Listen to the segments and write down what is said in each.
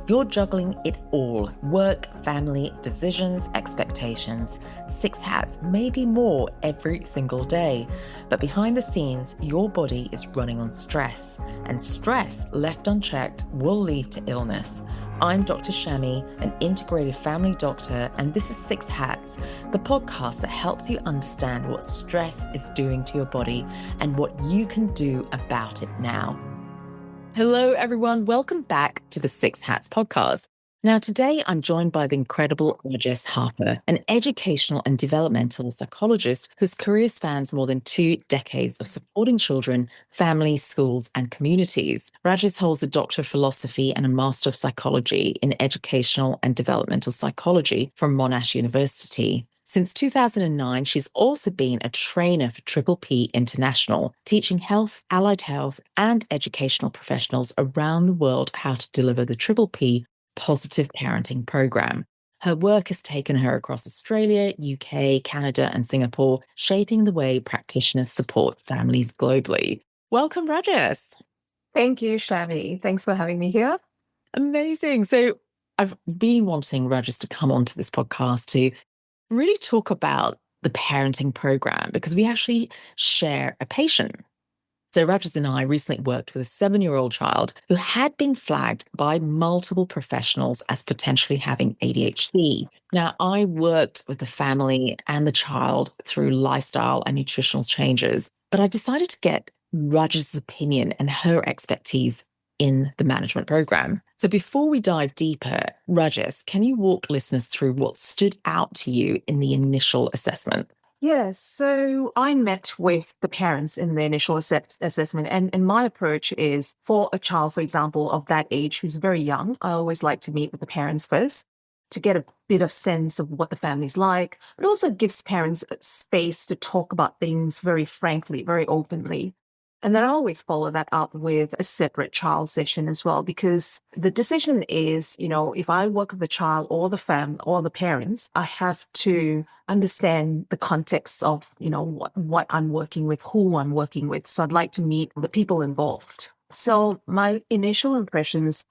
You're juggling it all: work, family, decisions, expectations, 6 hats, maybe more every single day. But behind the scenes, your body is running on stress, and stress left unchecked will lead to illness. I'm Dr. Shami, an integrated family doctor, and this is 6 Hats, the podcast that helps you understand what stress is doing to your body and what you can do about it now. Hello, everyone. Welcome back to the 6 Hats podcast. Now, today I'm joined by the incredible Rajes Harper, an educational and developmental psychologist whose career spans more than 2 decades of supporting children, families, schools, and communities. Rajes holds a Doctor of Philosophy and a Master of Psychology in Educational and Developmental Psychology from Monash University. Since 2009, she's also been a trainer for Triple P International, teaching health, allied health, and educational professionals around the world how to deliver the Triple P positive parenting program. Her work has taken her across Australia, UK, Canada, and Singapore, shaping the way practitioners support families globally. Welcome, Rajes. Thank you, Shami. Thanks for having me here. Amazing. So I've been wanting Rajes to come onto this podcast to really talk about the parenting program because we actually share a patient. So Rajes and I recently worked with a 7-year-old child who had been flagged by multiple professionals as potentially having ADHD. Now, I worked with the family and the child through lifestyle and nutritional changes, but I decided to get Rajes' opinion and her expertise in the management program. So before we dive deeper, Rajes, can you walk listeners through what stood out to you in the initial assessment? Yes, so I met with the parents in the initial assessment, and my approach is for a child, for example, of that age who's very young, I always like to meet with the parents first to get a bit of sense of what the family's like. It also gives parents space to talk about things very frankly, very openly. And then I always follow that up with a separate child session as well, because the decision is, if I work with the child or the family or the parents, I have to understand the context of, what I'm working with, who I'm working with. So I'd like to meet the people involved. So my initial impressions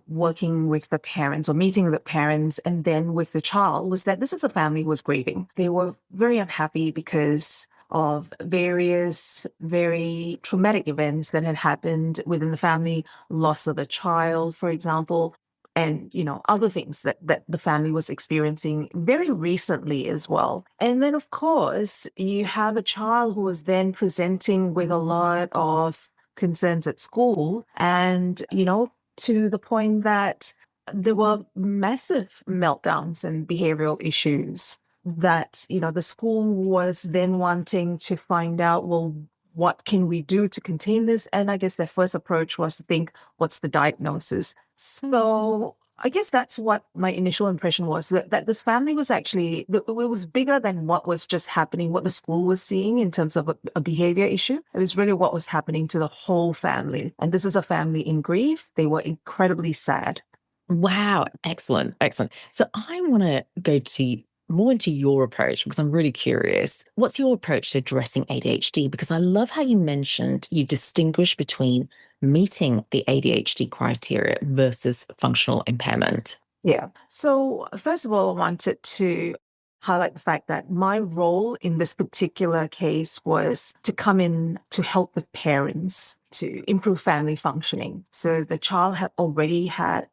working with the parents or meeting with the parents and then with the child was that this is a family who was grieving. They were very unhappy because of various very traumatic events that had happened within the family, loss of a child, for example, and, other things that the family was experiencing very recently as well. And then, of course, you have a child who was then presenting with a lot of concerns at school and, to the point that there were massive meltdowns and behavioral issues that, the school was then wanting to find out, well, what can we do to contain this? And I guess their first approach was to think, what's the diagnosis? So I guess that's what my initial impression was, that this family was actually, it was bigger than what was just happening, what the school was seeing in terms of a behavior issue. It was really what was happening to the whole family. And this was a family in grief. They were incredibly sad. Wow. Excellent. Excellent. So I want to go more into your approach because I'm really curious. What's your approach to addressing ADHD? Because I love how you mentioned you distinguish between meeting the ADHD criteria versus functional impairment. Yeah. So first of all, I wanted to highlight the fact that my role in this particular case was to come in to help the parents to improve family functioning. So the child had already had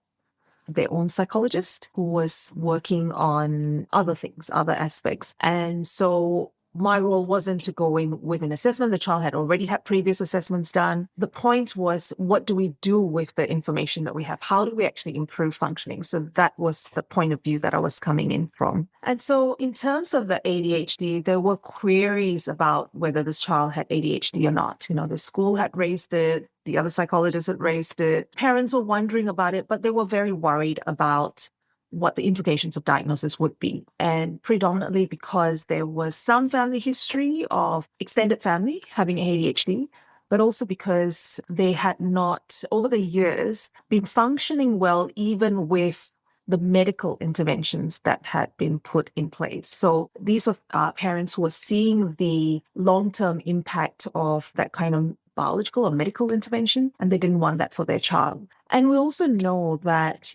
their own psychologist who was working on other things, other aspects. And so my role wasn't to go in with an assessment. The child had already had previous assessments done. The point was, what do we do with the information that we have? How do we actually improve functioning? So that was the point of view that I was coming in from. And so in terms of the ADHD, there were queries about whether this child had ADHD or not. The school had raised it. The other psychologists had raised it. Parents were wondering about it, but they were very worried about what the implications of diagnosis would be. And predominantly because there was some family history of extended family having ADHD, but also because they had not, over the years, been functioning well, even with the medical interventions that had been put in place. So these are parents who are seeing the long-term impact of that kind of biological or medical intervention, and they didn't want that for their child. And we also know that,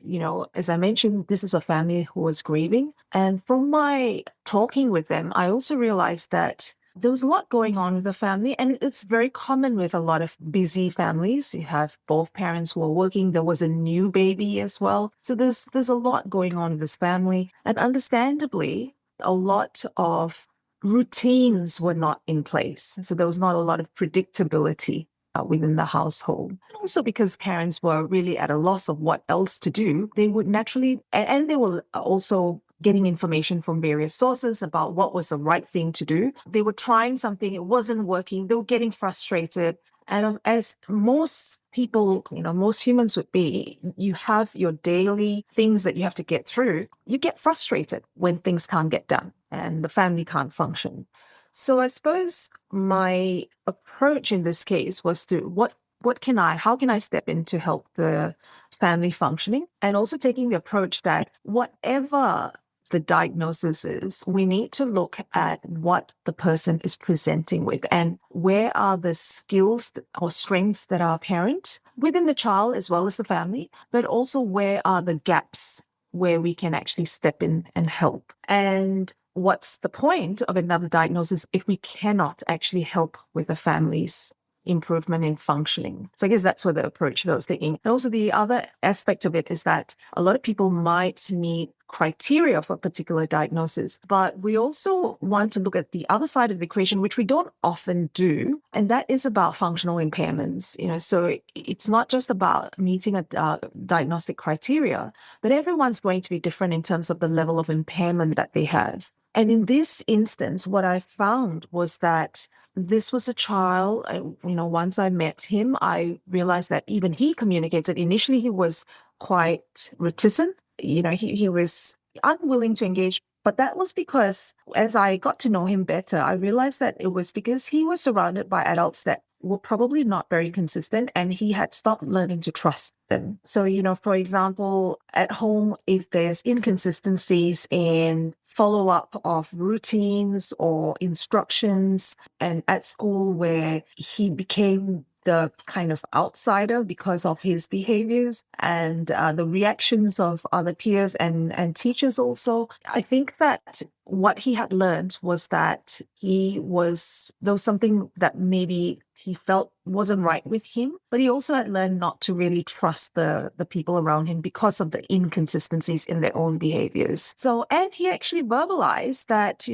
as I mentioned, this is a family who was grieving. And from my talking with them, I also realized that there was a lot going on with the family, and it's very common with a lot of busy families. You have both parents who are working. There was a new baby as well. So there's a lot going on with this family. And understandably, a lot of routines were not in place. So there was not a lot of predictability within the household. And also because parents were really at a loss of what else to do, they would naturally, and they were also getting information from various sources about what was the right thing to do. They were trying something, it wasn't working, they were getting frustrated. And as most people, most humans would be, you have your daily things that you have to get through. You get frustrated when things can't get done and the family can't function. So I suppose my approach in this case was to how can I step in to help the family functioning, and also taking the approach that whatever the diagnosis is, we need to look at what the person is presenting with and where are the skills or strengths that are apparent within the child as well as the family, but also where are the gaps where we can actually step in and help. And what's the point of another diagnosis if we cannot actually help with the family's improvement in functioning? So I guess that's what the approach that I was taking. And also the other aspect of it is that a lot of people might need criteria for a particular diagnosis, but we also want to look at the other side of the equation, which we don't often do, and that is about functional impairments. So it's not just about meeting a diagnostic criteria, but everyone's going to be different in terms of the level of impairment that they have. And in this instance, what I found was that this was a child, once I met him, I realized that even he communicated. Initially, he was quite reticent. He was unwilling to engage, but that was because as I got to know him better, I realized that it was because he was surrounded by adults that were probably not very consistent, and he had stopped learning to trust them. So, for example, at home, if there's inconsistencies in follow-up of routines or instructions, and at school where he became the kind of outsider because of his behaviors and the reactions of other peers and teachers also. I think that what he had learned was that there was something that maybe he felt wasn't right with him, but he also had learned not to really trust the people around him because of the inconsistencies in their own behaviors. So, and he actually verbalized that,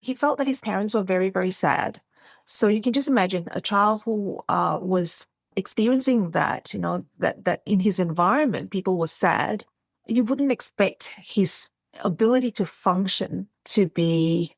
he felt that his parents were very, very sad. So you can just imagine a child who was experiencing that, that in his environment, people were sad. You wouldn't expect his ability to function to be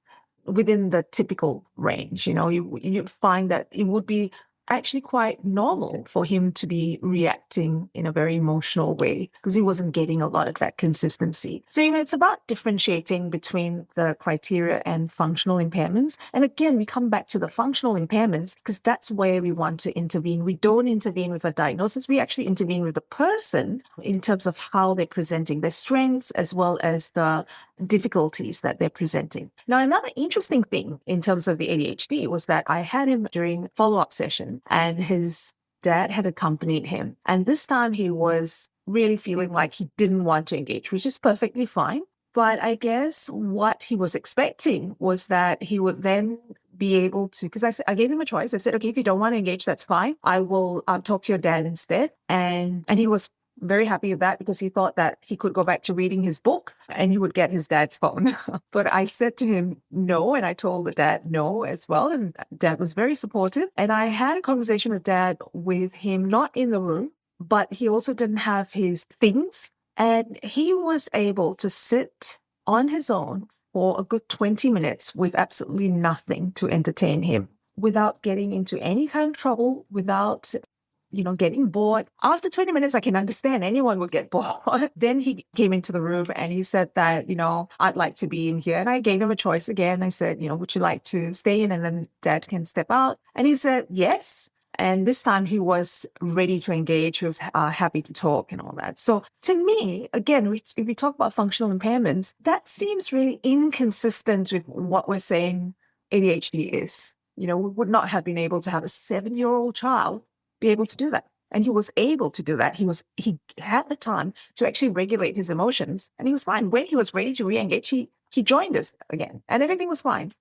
within the typical range. You'd find that it would be actually quite normal for him to be reacting in a very emotional way because he wasn't getting a lot of that consistency. So, it's about differentiating between the criteria and functional impairments. And again, we come back to the functional impairments because that's where we want to intervene. We don't intervene with a diagnosis. We actually intervene with the person in terms of how they're presenting their strengths as well as the difficulties that they're presenting. Now, another interesting thing in terms of the ADHD was that I had him during follow-up session and his dad had accompanied him. And this time he was really feeling like he didn't want to engage, which is perfectly fine. But I guess what he was expecting was that he would then be able to, because I gave him a choice. I said, okay, if you don't want to engage, that's fine. I will talk to your dad instead. And he was very happy with that because he thought that he could go back to reading his book and he would get his dad's phone. But I said to him no, and I told the dad no as well. And dad was very supportive. And I had a conversation with dad with him, not in the room, but he also didn't have his things. And he was able to sit on his own for a good 20 minutes with absolutely nothing to entertain him without getting into any kind of trouble, without getting bored. After 20 minutes, I can understand anyone would get bored. Then he came into the room and he said that, I'd like to be in here. And I gave him a choice again. I said, would you like to stay in and then dad can step out? And he said, yes. And this time he was ready to engage. He was happy to talk and all that. So to me, again, if we talk about functional impairments, that seems really inconsistent with what we're saying ADHD is. We would not have been able to have a 7-year-old child be able to do that. And he was able to do that. He had the time to actually regulate his emotions, and he was fine. When he was ready to re-engage, he joined us again, and everything was fine.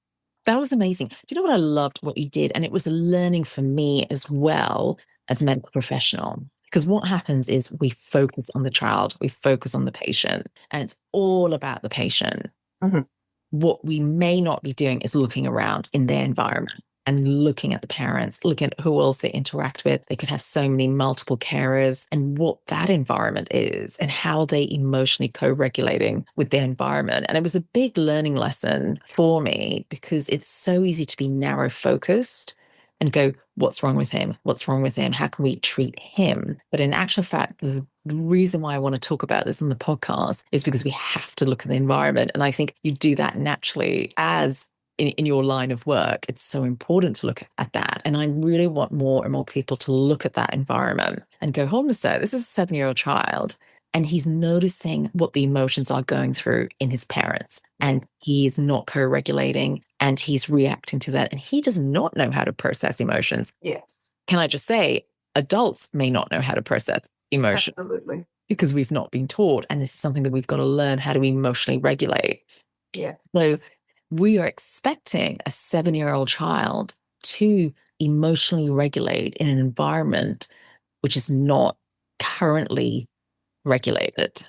That was amazing. Do you know what I loved what you did? And it was a learning for me as well as a medical professional. Because what happens is we focus on the child, we focus on the patient, and it's all about the patient. Mm-hmm. What we may not be doing is looking around in their environment and looking at the parents, looking at who else they interact with. They could have so many multiple carers and what that environment is and how they emotionally co-regulating with their environment. And it was a big learning lesson for me because it's so easy to be narrow focused and go, what's wrong with him? What's wrong with him? How can we treat him? But in actual fact, the reason why I want to talk about this on the podcast is because we have to look at the environment. And I think you do that naturally as in your line of work. It's so important to look at that. And I really want more and more people to look at that environment and go, hold on a sec, this is a 7-year-old child. And he's noticing what the emotions are going through in his parents. And he is not co-regulating and he's reacting to that. And he does not know how to process emotions. Yes. Can I just say, adults may not know how to process emotion. Absolutely. Because we've not been taught. And this is something that we've got to learn how to emotionally regulate. Yeah. So we are expecting a 7-year-old child to emotionally regulate in an environment which is not currently regulated.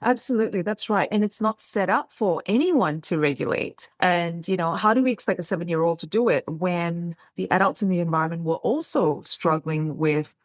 Absolutely, that's right. And it's not set up for anyone to regulate. And, how do we expect a 7-year-old to do it when the adults in the environment were also struggling with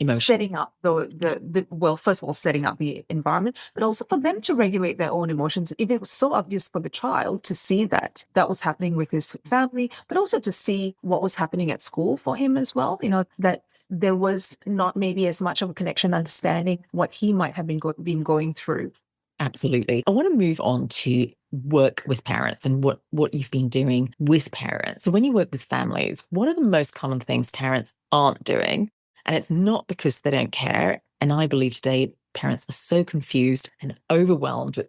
Emotion. setting up well, first of all, setting up the environment, but also for them to regulate their own emotions. If it was so obvious for the child to see that was happening with his family, but also to see what was happening at school for him as well, that there was not maybe as much of a connection, understanding what he might have been going through. Absolutely. I want to move on to work with parents and what you've been doing with parents. So when you work with families, what are the most common things parents aren't doing? And it's not because they don't care. And I believe today parents are so confused and overwhelmed with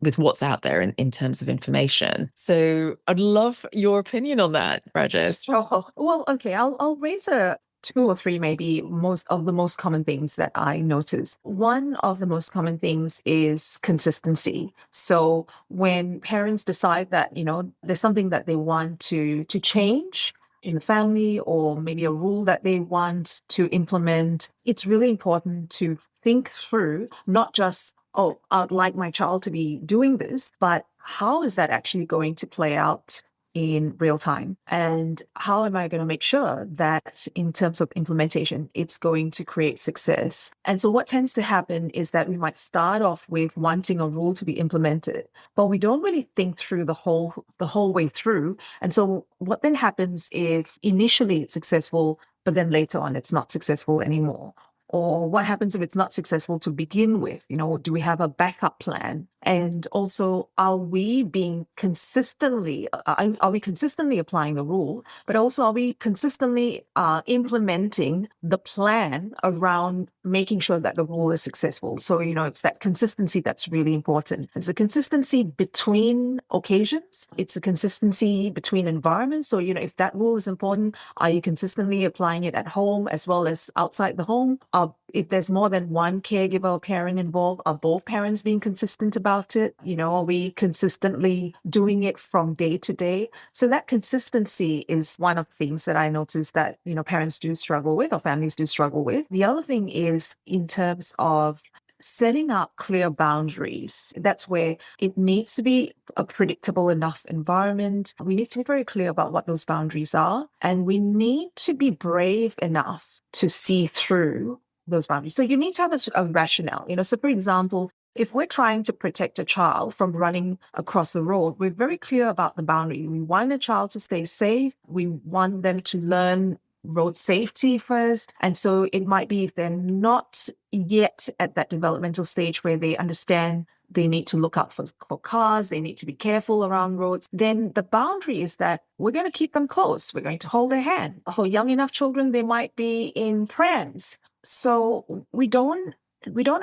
with what's out there in terms of information. So I'd love your opinion on that, Rajes. Oh, well, okay. I'll raise 2 or 3 maybe most of the most common things that I notice. One of the most common things is consistency. So when parents decide that, there's something that they want to change in the family, or maybe a rule that they want to implement, it's really important to think through, not just, oh, I'd like my child to be doing this, but how is that actually going to play out in real time? And how am I going to make sure that in terms of implementation, it's going to create success? And so what tends to happen is that we might start off with wanting a rule to be implemented, but we don't really think through the whole way through. And so what then happens if initially it's successful, but then later on it's not successful anymore? Or what happens if it's not successful to begin with? Do we have a backup plan? And also, are we consistently applying the rule, but also are we consistently implementing the plan around making sure that the rule is successful? So, it's that consistency that's really important. It's a consistency between occasions. It's a consistency between environments. So, if that rule is important, are you consistently applying it at home as well as outside the home? If there's more than one caregiver or parent involved, are both parents being consistent about it? Are we consistently doing it from day to day? So that consistency is one of the things that I noticed that, parents do struggle with, or families do struggle with. The other thing is in terms of setting up clear boundaries. That's where it needs to be a predictable enough environment. We need to be very clear about what those boundaries are, and we need to be brave enough to see through those boundaries. So you need to have a rationale. So for example, if we're trying to protect a child from running across the road, we're very clear about the boundary. We want a child to stay safe. We want them to learn road safety first. And so it might be, if they're not yet at that developmental stage where they understand they need to look out for cars, they need to be careful around roads, then the boundary is that we're going to keep them close. We're going to hold their hand. For young enough children, they might be in prams. So we don't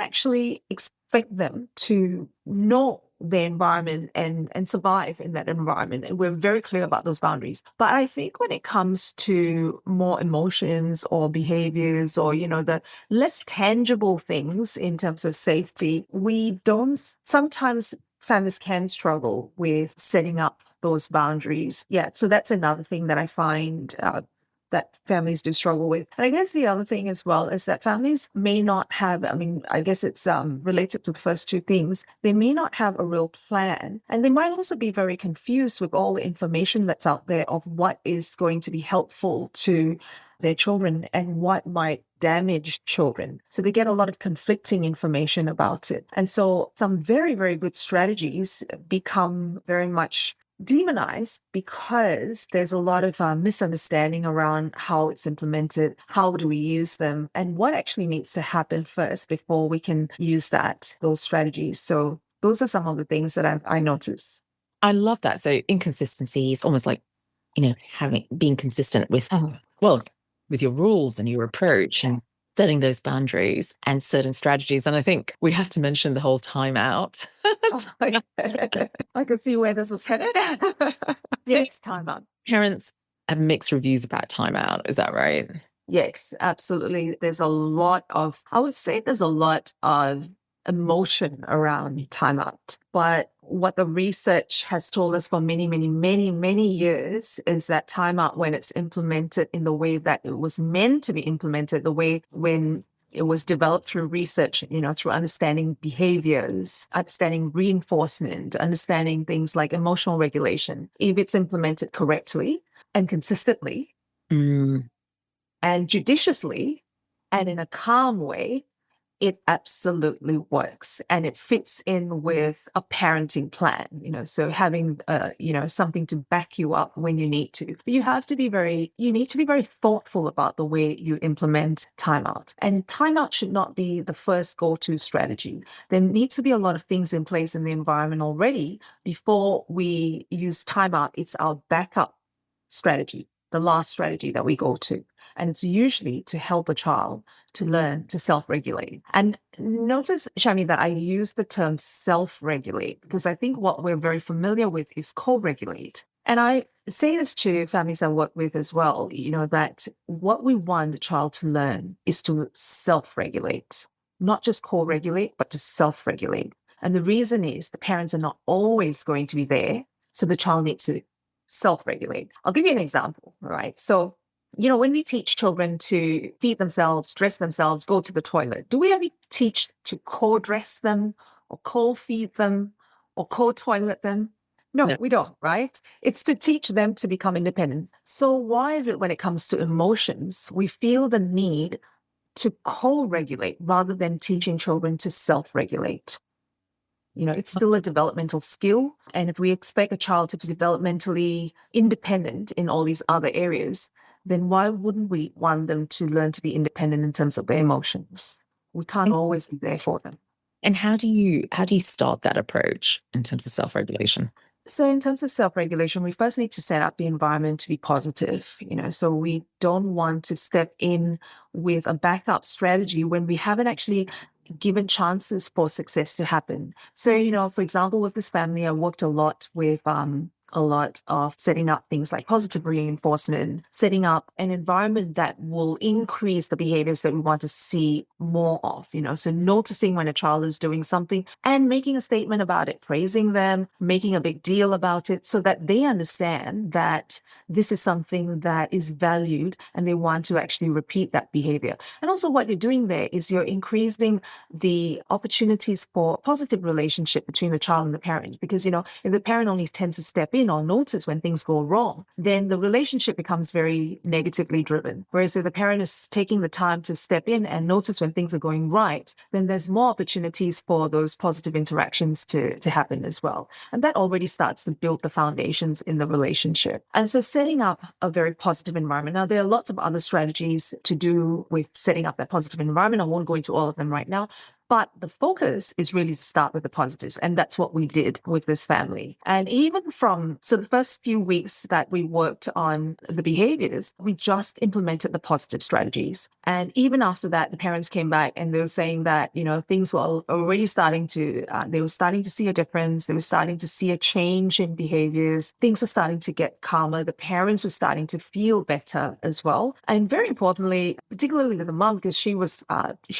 actually expect them to know their environment and survive in that environment. And we're very clear about those boundaries. But I think when it comes to more emotions or behaviors or, the less tangible things in terms of safety, we don't sometimes families can struggle with setting up those boundaries. Yeah, so that's another thing that I find that families do struggle with. And I guess the other thing as well is that families may not have, I guess it's related to the first two things, they may not have a real plan. And they might also be very confused with all the information that's out there of what is going to be helpful to their children and what might damage children. So they get a lot of conflicting information about it. And so some very, very good strategies become very much demonized because there's a lot of misunderstanding around how it's implemented, how do we use them, and what actually needs to happen first before we can use those strategies. So those are some of the things that I notice. I love that. So inconsistency is almost like, being consistent with, with your rules and your approach and setting those boundaries and certain strategies. And I think we have to mention the whole timeout. I can see where this is headed. Yes, timeout. Parents have mixed reviews about timeout. Is that right? Yes, absolutely. There's a lot of emotion around timeout. But what the research has told us for many, many, many, many years is that timeout, when it's implemented in the way that it was meant to be implemented, the way when it was developed through research, through understanding behaviors, understanding reinforcement, understanding things like emotional regulation, if it's implemented correctly and consistently and judiciously and in a calm way, it absolutely works, and it fits in with a parenting plan, so having, something to back you up when you need to. But you need to be very thoughtful about the way you implement timeout. And timeout should not be the first go-to strategy. There needs to be a lot of things in place in the environment already before we use timeout. It's our backup strategy, the last strategy that we go to. And it's usually to help a child to learn to self-regulate. And notice, Shami, that I use the term self-regulate because I think what we're very familiar with is co-regulate. And I say this to families I work with as well, that what we want the child to learn is to self-regulate, not just co-regulate, but to self-regulate. And the reason is the parents are not always going to be there. So the child needs to self-regulate. I'll give you an example, all right? So, when we teach children to feed themselves, dress themselves, go to the toilet, do we ever teach to co-dress them or co-feed them or co-toilet them? No, we don't, right? It's to teach them to become independent. So why is it when it comes to emotions, we feel the need to co-regulate rather than teaching children to self-regulate? It's still a developmental skill. And if we expect a child to be developmentally independent in all these other areas, then why wouldn't we want them to learn to be independent in terms of their emotions? We can't always be there for them. And how do you start that approach in terms of self-regulation? So in terms of self-regulation, we first need to set up the environment to be positive, so we don't want to step in with a backup strategy when we haven't actually given chances for success to happen. So, for example, with this family, I worked a lot with a lot of setting up things like positive reinforcement, setting up an environment that will increase the behaviors that we want to see more of, so noticing when a child is doing something and making a statement about it, praising them, making a big deal about it so that they understand that this is something that is valued and they want to actually repeat that behavior. And also what you're doing there is you're increasing the opportunities for positive relationship between the child and the parent, because, if the parent only tends to step in or notice when things go wrong, then the relationship becomes very negatively driven. Whereas if the parent is taking the time to step in and notice when things are going right, then there's more opportunities for those positive interactions to happen as well. And that already starts to build the foundations in the relationship. And so setting up a very positive environment. Now, there are lots of other strategies to do with setting up that positive environment. I won't go into all of them right now. But the focus is really to start with the positives. And that's what we did with this family. And even so the first few weeks that we worked on the behaviors, we just implemented the positive strategies. And even after that, the parents came back and they were saying that, things were already they were starting to see a difference. They were starting to see a change in behaviors. Things were starting to get calmer. The parents were starting to feel better as well. And very importantly, particularly with the mom, because she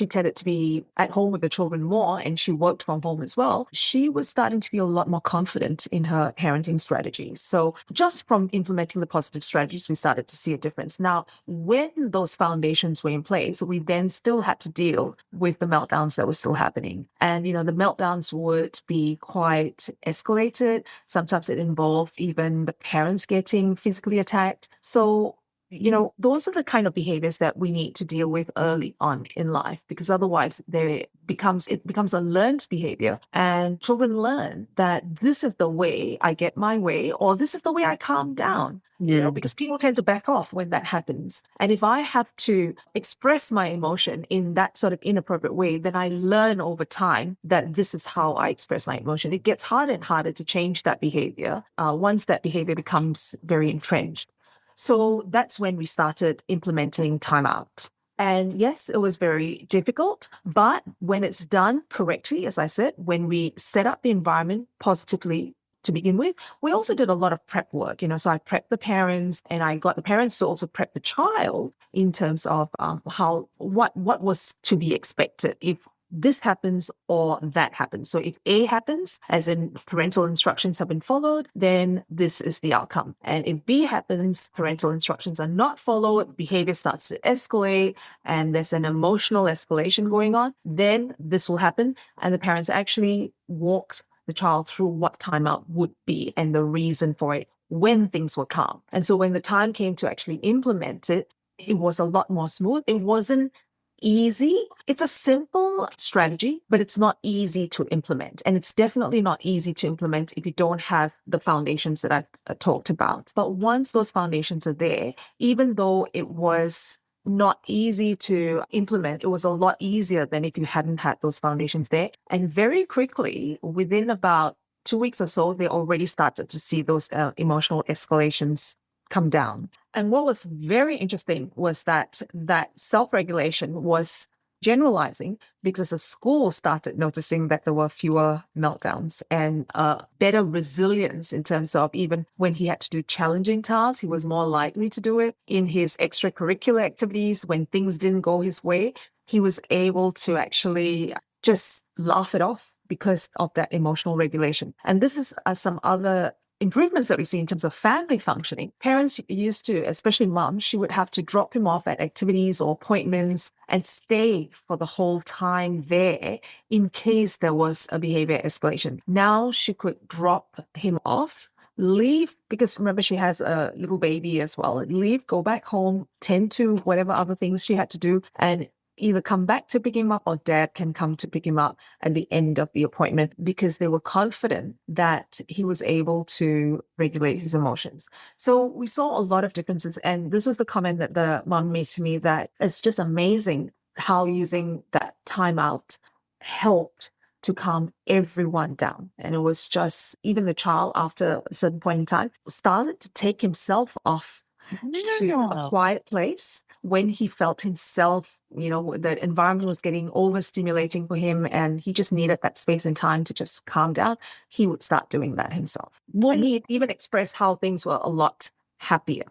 tended to be at home with the children more and she worked from home as well, she was starting to feel a lot more confident in her parenting strategies. So just from implementing the positive strategies, we started to see a difference. Now, when those foundations were in place, we then still had to deal with the meltdowns that were still happening. And, the meltdowns would be quite escalated. Sometimes it involved even the parents getting physically attacked. So those are the kind of behaviors that we need to deal with early on in life, because otherwise it becomes a learned behavior. And children learn that this is the way I get my way, or this is the way I calm down. Because people tend to back off when that happens. And if I have to express my emotion in that sort of inappropriate way, then I learn over time that this is how I express my emotion. It gets harder and harder to change that behavior once that behavior becomes very entrenched. So that's when we started implementing timeout. And yes, it was very difficult, but when it's done correctly, as I said, when we set up the environment positively to begin with, we also did a lot of prep work. So I prepped the parents and I got the parents to also prep the child in terms of what was to be expected if this happens or that happens. So if A happens, as in parental instructions have been followed, then this is the outcome. And if B happens, parental instructions are not followed, behavior starts to escalate, and there's an emotional escalation going on, then this will happen. And the parents actually walked the child through what timeout would be and the reason for it when things were calm. And so when the time came to actually implement it, it was a lot more smooth. It wasn't easy. It's a simple strategy, but it's not easy to implement. And it's definitely not easy to implement if you don't have the foundations that I've talked about. But once those foundations are there, even though it was not easy to implement, it was a lot easier than if you hadn't had those foundations there. And very quickly, within about 2 weeks or so, they already started to see those emotional escalations come down. And what was very interesting was that self-regulation was generalizing because the school started noticing that there were fewer meltdowns and better resilience in terms of even when he had to do challenging tasks, he was more likely to do it. In his extracurricular activities, when things didn't go his way, he was able to actually just laugh it off because of that emotional regulation. And this is some other improvements that we see in terms of family functioning. Parents used to, especially mom, she would have to drop him off at activities or appointments and stay for the whole time there in case there was a behavior escalation. Now she could drop him off, leave, because remember she has a little baby as well, leave, go back home, tend to whatever other things she had to do, and either come back to pick him up or dad can come to pick him up at the end of the appointment because they were confident that he was able to regulate his emotions. So we saw a lot of differences. And this was the comment that the mom made to me, that it's just amazing how using that timeout helped to calm everyone down. And it was just, even the child after a certain point in time started to take himself off to a quiet place when he felt himself, the environment was getting overstimulating for him and he just needed that space and time to just calm down. He would start doing that himself. And he even expressed how things were a lot happier.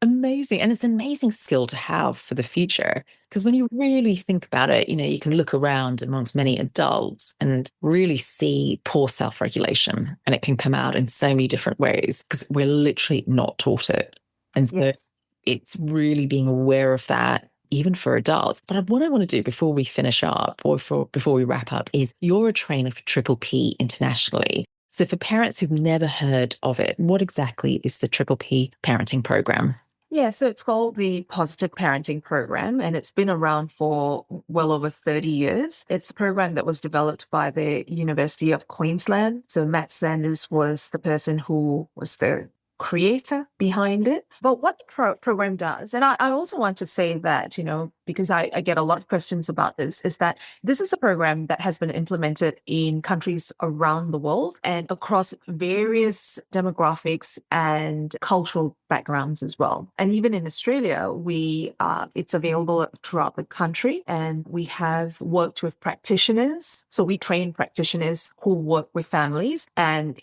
Amazing. And it's an amazing skill to have for the future. Because when you really think about it, you can look around amongst many adults and really see poor self-regulation. And it can come out in so many different ways because we're literally not taught it. And so it's really being aware of that, even for adults. But what I want to do before we finish up or before we wrap up is, you're a trainer for Triple P internationally. So for parents who've never heard of it, what exactly is the Triple P parenting program? Yeah, so it's called the Positive Parenting Program, and it's been around for well over 30 years. It's a program that was developed by the University of Queensland. So Matt Sanders was the person who was the creator behind it. But what the program does, and I also want to say that, because I get a lot of questions about this, is that this is a program that has been implemented in countries around the world and across various demographics and cultural backgrounds as well. And even in Australia, it's available throughout the country, and we have worked with practitioners. So we train practitioners who work with families, and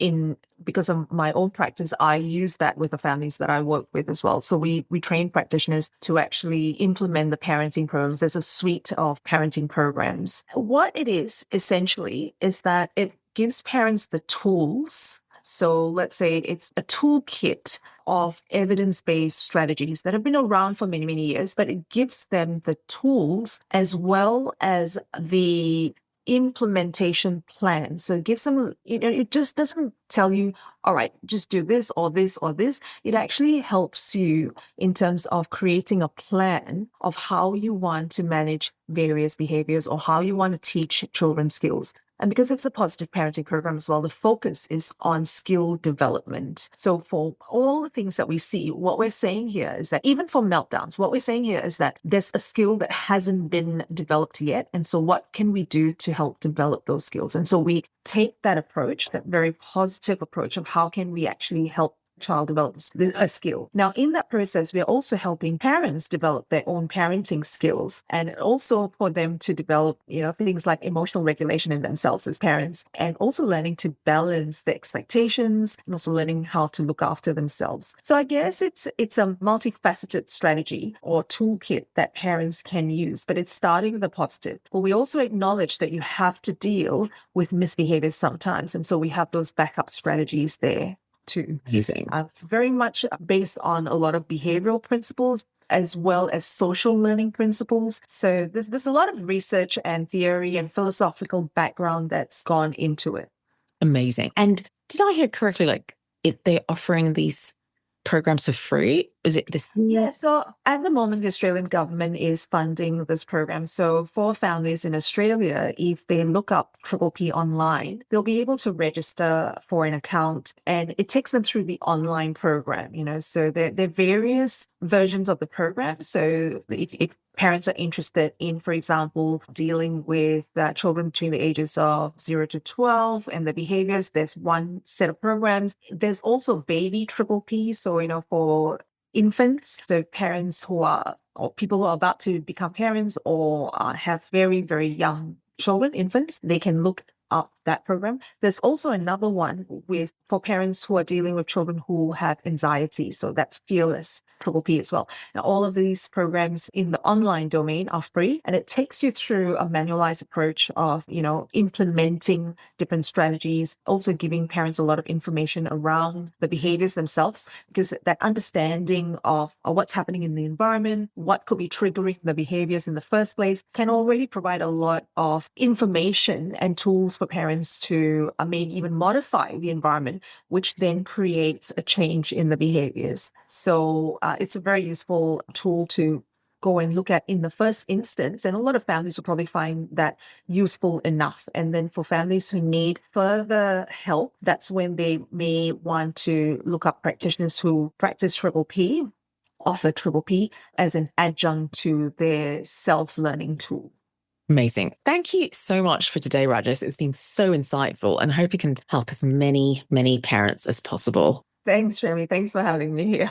because of my own practice, I use that with the families that I work with as well. So we train practitioners to actually implement the parenting programs. There's a suite of parenting programs. What it is essentially is that it gives parents the tools. So let's say it's a toolkit of evidence-based strategies that have been around for many, many years, but it gives them the tools as well as the implementation plan. So it gives them, it just doesn't tell you, all right, just do this or this or this. It actually helps you in terms of creating a plan of how you want to manage various behaviors or how you want to teach children skills. And because it's a positive parenting program as well, the focus is on skill development. So for all the things that we see, what we're saying here is that even for meltdowns, what we're saying here is that there's a skill that hasn't been developed yet. And so what can we do to help develop those skills? And so we take that approach, that very positive approach of how can we actually help child develops a skill. Now, in that process, we're also helping parents develop their own parenting skills, and also for them to develop, things like emotional regulation in themselves as parents, and also learning to balance the expectations and also learning how to look after themselves. So I guess it's a multifaceted strategy or toolkit that parents can use, but it's starting with the positive. But we also acknowledge that you have to deal with misbehavior sometimes. And so we have those backup strategies there too. Amazing. It's very much based on a lot of behavioral principles as well as social learning principles. So there's a lot of research and theory and philosophical background that's gone into it. Amazing. And did I hear correctly, if they're offering these programs for free? Is it this? Yeah, so at the moment, the Australian government is funding this program. So for families in Australia, if they look up PPP online, they'll be able to register for an account, and it takes them through the online program, So there are various versions of the program. So if parents are interested in, for example, dealing with children between the ages of 0 to 12 and the behaviors, there's one set of programs. There's also baby PPP. So, for infants, so parents or people who are about to become parents or have very, very young children, infants, they can look up that program. There's also another one for parents who are dealing with children who have anxiety. So that's Fearless PPP as well. Now, all of these programs in the online domain are free, and it takes you through a manualized approach of, implementing different strategies, also giving parents a lot of information around the behaviors themselves, because that understanding of what's happening in the environment, what could be triggering the behaviors in the first place, can already provide a lot of information and tools for parents to maybe even modify the environment, which then creates a change in the behaviors. So it's a very useful tool to go and look at in the first instance. And a lot of families will probably find that useful enough. And then for families who need further help, that's when they may want to look up practitioners who practice PPP, offer PPP as an adjunct to their self-learning tool. Amazing. Thank you so much for today, Rajes. It's been so insightful, and I hope you can help as many, many parents as possible. Thanks, Remy. Thanks for having me here.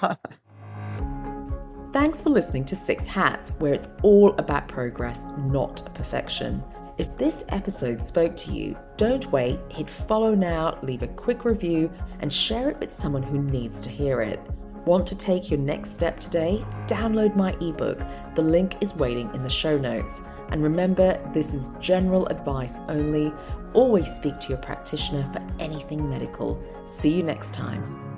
Thanks for listening to Six Hats, where it's all about progress, not perfection. If this episode spoke to you, don't wait, hit follow now, leave a quick review, and share it with someone who needs to hear it. Want to take your next step today? Download my ebook. The link is waiting in the show notes. And remember, this is general advice only. Always speak to your practitioner for anything medical. See you next time.